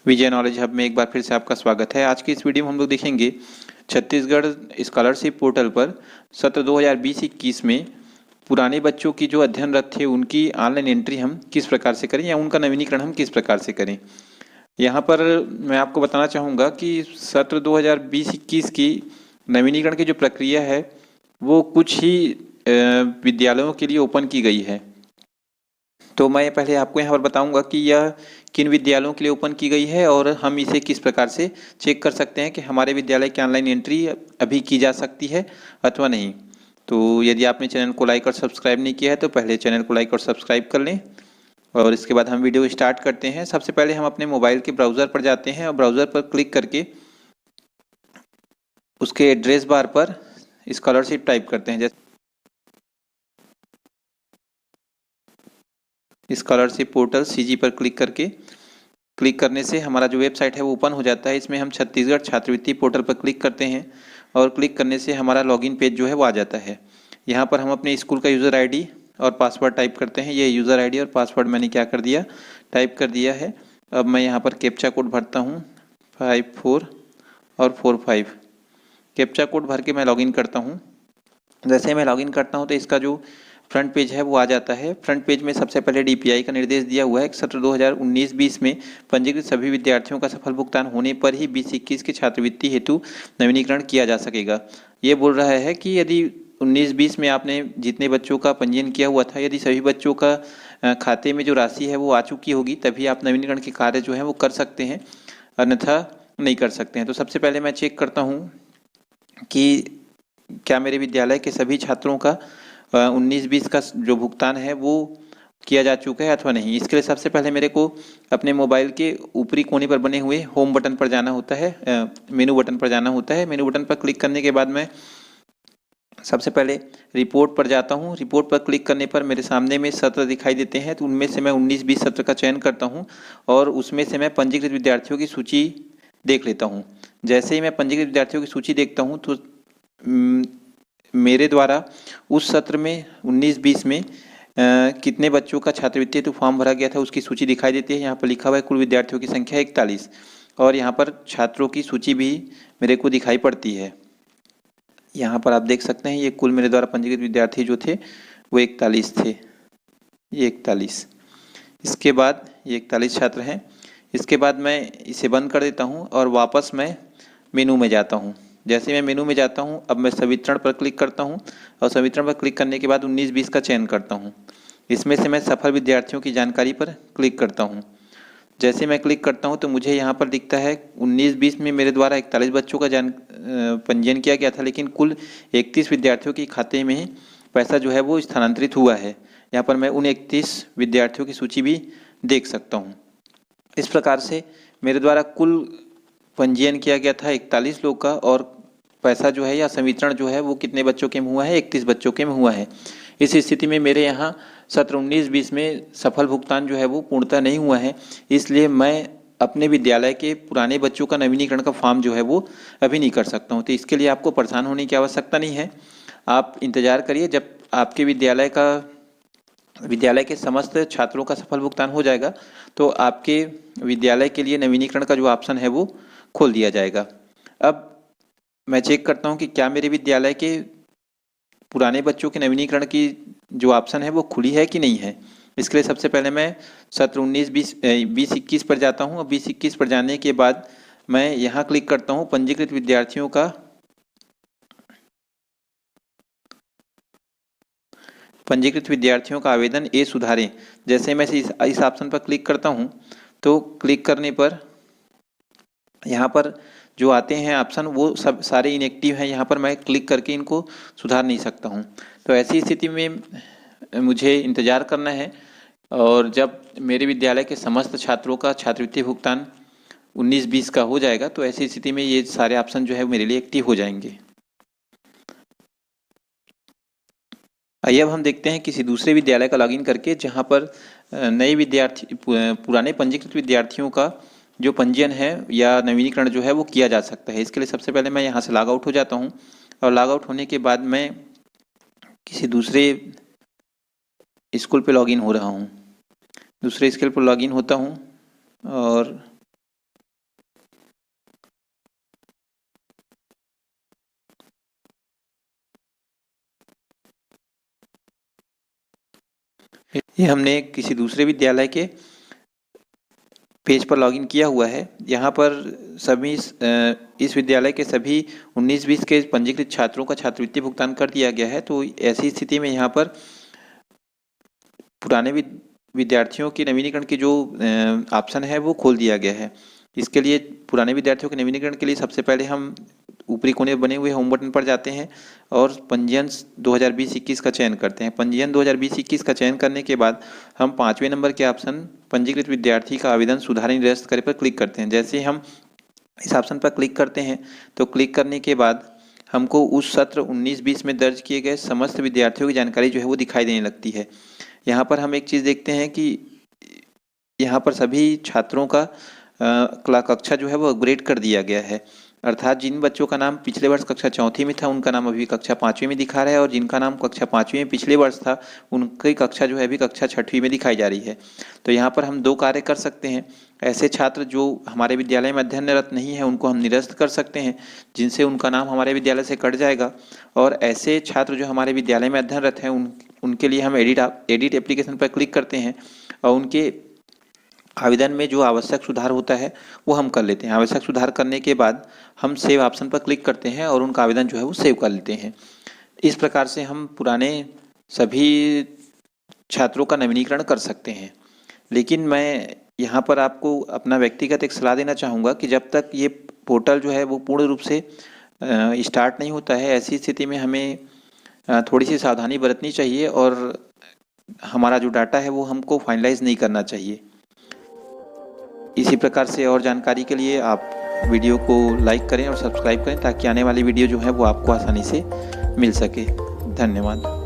विजय knowledge hub में एक बार फिर से आपका स्वागत है। आज की इस वीडियो में हम लोग देखेंगे छत्तीसगढ़ स्कॉलरशिप पोर्टल पर सत्र 2020-21 में पुराने बच्चों की जो अध्ययनरत थे उनकी ऑनलाइन एंट्री हम किस प्रकार से करें या उनका नवीनीकरण हम किस प्रकार से करें। यहाँ पर मैं आपको बताना चाहूँगा कि सत्र 2020-21 की नवीनीकरण की जो प्रक्रिया है वो कुछ ही विद्यालयों के लिए ओपन की गई है। तो मैं पहले आपको यहाँ पर बताऊंगा कि यह किन विद्यालयों के लिए ओपन की गई है और हम इसे किस प्रकार से चेक कर सकते हैं कि हमारे विद्यालय की ऑनलाइन एंट्री अभी की जा सकती है अथवा नहीं। तो यदि आपने चैनल को लाइक और सब्सक्राइब नहीं किया है तो पहले चैनल को लाइक और सब्सक्राइब कर लें और इसके बाद हम वीडियो स्टार्ट करते हैं। सबसे पहले हम अपने मोबाइल के ब्राउज़र पर जाते हैं और ब्राउज़र पर क्लिक करके उसके एड्रेस बार पर स्कॉलरशिप टाइप करते हैं। जैसे स्कॉलरशिप पोर्टल सीजी पर क्लिक करने से हमारा जो वेबसाइट है वो ओपन हो जाता है। इसमें हम छत्तीसगढ़ छात्रवृत्ति पोर्टल पर क्लिक करते हैं और क्लिक करने से हमारा लॉगिन पेज जो है वो आ जाता है। यहाँ पर हम अपने स्कूल का यूज़र आईडी और पासवर्ड टाइप करते हैं। ये यूज़र आईडी और पासवर्ड मैंने क्या कर दिया, टाइप कर दिया है। अब मैं यहाँ पर कैप्चा कोड भरता हूँ 54 और 45। कैप्चा कोड भर के मैं लॉगिन करता हूँ। जैसे मैं लॉगिन करता हूँ तो इसका जो फ्रंट पेज है वो आ जाता है। फ्रंट पेज में सबसे पहले डीपीआई का निर्देश दिया हुआ है कि सत्र 2019-20 में पंजीकृत सभी विद्यार्थियों का सफल भुगतान होने पर ही 20-21 की छात्रवृत्ति हेतु नवीनीकरण किया जा सकेगा। ये बोल रहा है कि यदि 19-20 में आपने जितने बच्चों का पंजीयन किया हुआ था, यदि सभी बच्चों का खाते में जो राशि है वो आ चुकी होगी तभी आप नवीनीकरण के कार्य जो है वो कर सकते हैं, अन्यथा नहीं कर सकते हैं। तो सबसे पहले मैं चेक करता हूँ कि क्या मेरे विद्यालय के सभी छात्रों का 19-20 का जो भुगतान है वो किया जा चुका है अथवा नहीं। इसके लिए सबसे पहले मेरे को अपने मोबाइल के ऊपरी कोने पर बने हुए होम बटन पर जाना होता है, मेनू बटन पर जाना होता है। मेनू बटन पर क्लिक करने के बाद मैं सबसे पहले रिपोर्ट पर जाता हूँ। रिपोर्ट पर क्लिक करने पर मेरे सामने में सत्र दिखाई देते हैं, तो उनमें से मैं 19-20 सत्र का चयन करता हूँ और उसमें से मैं पंजीकृत विद्यार्थियों की सूची देख लेता हूँ। जैसे ही मैं पंजीकृत विद्यार्थियों की सूची देखता हूँ तो मेरे द्वारा उस सत्र में 19-20 में कितने बच्चों का छात्रवृत्ति हेतु फॉर्म भरा गया था उसकी सूची दिखाई देती है। यहाँ पर लिखा हुआ है कुल विद्यार्थियों की संख्या 41 और यहाँ पर छात्रों की सूची भी मेरे को दिखाई पड़ती है। यहाँ पर आप देख सकते हैं ये कुल मेरे द्वारा पंजीकृत विद्यार्थी जो थे वो 41 थे, ये 41। इसके बाद ये 41 छात्र हैं। इसके बाद मैं इसे बंद कर देता हूँ और वापस मैं मेनू में जाता हूँ। जैसे मैं मेनू में जाता हूँ अब मैं संवितरण पर क्लिक करता हूँ और संवितरण पर क्लिक करने के बाद 19-20 का चयन करता हूँ। इसमें से मैं सफल विद्यार्थियों की जानकारी पर क्लिक करता हूँ। जैसे मैं क्लिक करता हूँ तो मुझे यहाँ पर दिखता है 19-20 में मेरे द्वारा 41 बच्चों का पंजीयन किया गया था, लेकिन कुल 31 विद्यार्थियों के खाते में पैसा जो है वो स्थानांतरित हुआ है। यहाँ पर मैं उन 31 विद्यार्थियों की सूची भी देख सकता हूँ। इस प्रकार से मेरे द्वारा कुल पंजीयन किया गया था 41 लोग का और पैसा जो है या संवितरण जो है वो कितने बच्चों के में हुआ है, 31 बच्चों के में हुआ है। इस स्थिति में मेरे यहाँ सत्र 19-20 में सफल भुगतान जो है वो पूर्णतः नहीं हुआ है, इसलिए मैं अपने विद्यालय के पुराने बच्चों का नवीनीकरण का फॉर्म जो है वो अभी नहीं कर सकता हूँ। तो इसके लिए आपको परेशान होने की आवश्यकता नहीं है। आप इंतज़ार करिए, जब आपके विद्यालय के समस्त छात्रों का सफल भुगतान हो जाएगा तो आपके विद्यालय के लिए नवीनीकरण का जो ऑप्शन है वो खोल दिया जाएगा। अब मैं चेक करता हूँ कि क्या मेरे विद्यालय के पुराने बच्चों के नवीनीकरण की जो ऑप्शन है वो खुली है कि नहीं है। इसके लिए सबसे पहले मैं सत्र 19-20 पर जाता हूँ और 20-21 पर जाने के बाद मैं यहाँ क्लिक करता हूँ पंजीकृत विद्यार्थियों का आवेदन सुधारें। जैसे मैं इस ऑप्शन पर क्लिक करता हूँ तो क्लिक करने पर यहाँ पर जो आते हैं ऑप्शन वो सब सारे इनएक्टिव हैं। यहाँ पर मैं क्लिक करके इनको सुधार नहीं सकता हूँ। तो ऐसी स्थिति में मुझे इंतज़ार करना है और जब मेरे विद्यालय के समस्त छात्रों का छात्रवृत्ति भुगतान 19-20 का हो जाएगा तो ऐसी स्थिति में ये सारे ऑप्शन जो है मेरे लिए एक्टिव हो जाएंगे। आइए अब हम देखते हैं किसी दूसरे विद्यालय का लॉगिन करके जहाँ पर नए विद्यार्थी पुराने पंजीकृत विद्यार्थियों का जो पंजीयन है या नवीनीकरण जो है वो किया जा सकता है। इसके लिए सबसे पहले मैं यहाँ से लॉग आउट हो जाता हूँ और लॉग आउट होने के बाद मैं किसी दूसरे स्कूल पे लॉगिन हो रहा हूँ। दूसरे स्कूल पर लॉगिन होता हूँ और ये हमने किसी दूसरे विद्यालय के पेज पर लॉगिन किया हुआ है। यहाँ पर सभी इस विद्यालय के सभी 19-20 के पंजीकृत छात्रों का छात्रवृत्ति भुगतान कर दिया गया है। तो ऐसी स्थिति में यहाँ पर पुराने विद्यार्थियों के नवीनीकरण की जो ऑप्शन है वो खोल दिया गया है। इसके लिए पुराने विद्यार्थियों के नवीनीकरण के लिए सबसे पहले हम ऊपरी कोने में बने हुए होम बटन पर जाते हैं और पंजीयन 2020-21 का चयन करते हैं। पंजीयन 2020-21 का चयन करने के बाद हम 5वें नंबर के ऑप्शन पंजीकृत विद्यार्थी का आवेदन सुधार निरस्त करे पर क्लिक करते हैं। जैसे हम इस ऑप्शन पर क्लिक करते हैं तो क्लिक करने के बाद हमको उस सत्र 19-20 में दर्ज किए गए समस्त विद्यार्थियों की जानकारी जो है वो दिखाई देने लगती है। यहाँ पर हम एक चीज़ देखते हैं कि यहाँ पर सभी छात्रों का कक्षा जो है वो अपग्रेड कर दिया गया है। अर्थात जिन बच्चों का नाम पिछले वर्ष कक्षा 4वीं में था उनका नाम अभी कक्षा 5वीं में दिखा रहा है, और जिनका नाम कक्षा 5वीं में पिछले वर्ष था उनकी कक्षा जो है अभी कक्षा 6वीं में दिखाई जा रही है। तो यहाँ पर हम 2 कार्य कर सकते हैं। ऐसे छात्र जो हमारे विद्यालय में अध्ययनरत नहीं है उनको हम निरस्त कर सकते हैं, जिनसे उनका नाम हमारे विद्यालय से कट जाएगा। और ऐसे छात्र जो हमारे विद्यालय में अध्ययनरत हैं उनके लिए हम एडिट एप्लीकेशन पर क्लिक करते हैं और उनके आवेदन में जो आवश्यक सुधार होता है वो हम कर लेते हैं। आवश्यक सुधार करने के बाद हम सेव ऑप्शन पर क्लिक करते हैं और उनका आवेदन जो है वो सेव कर लेते हैं। इस प्रकार से हम पुराने सभी छात्रों का नवीनीकरण कर सकते हैं। लेकिन मैं यहाँ पर आपको अपना व्यक्तिगत एक सलाह देना चाहूँगा कि जब तक ये पोर्टल जो है वो पूर्ण रूप से स्टार्ट नहीं होता है, ऐसी स्थिति में हमें थोड़ी सी सावधानी बरतनी चाहिए और हमारा जो डाटा है वो हमको फाइनलाइज नहीं करना चाहिए। इसी प्रकार से और जानकारी के लिए आप वीडियो को लाइक करें और सब्सक्राइब करें ताकि आने वाली वीडियो जो है वो आपको आसानी से मिल सके। धन्यवाद।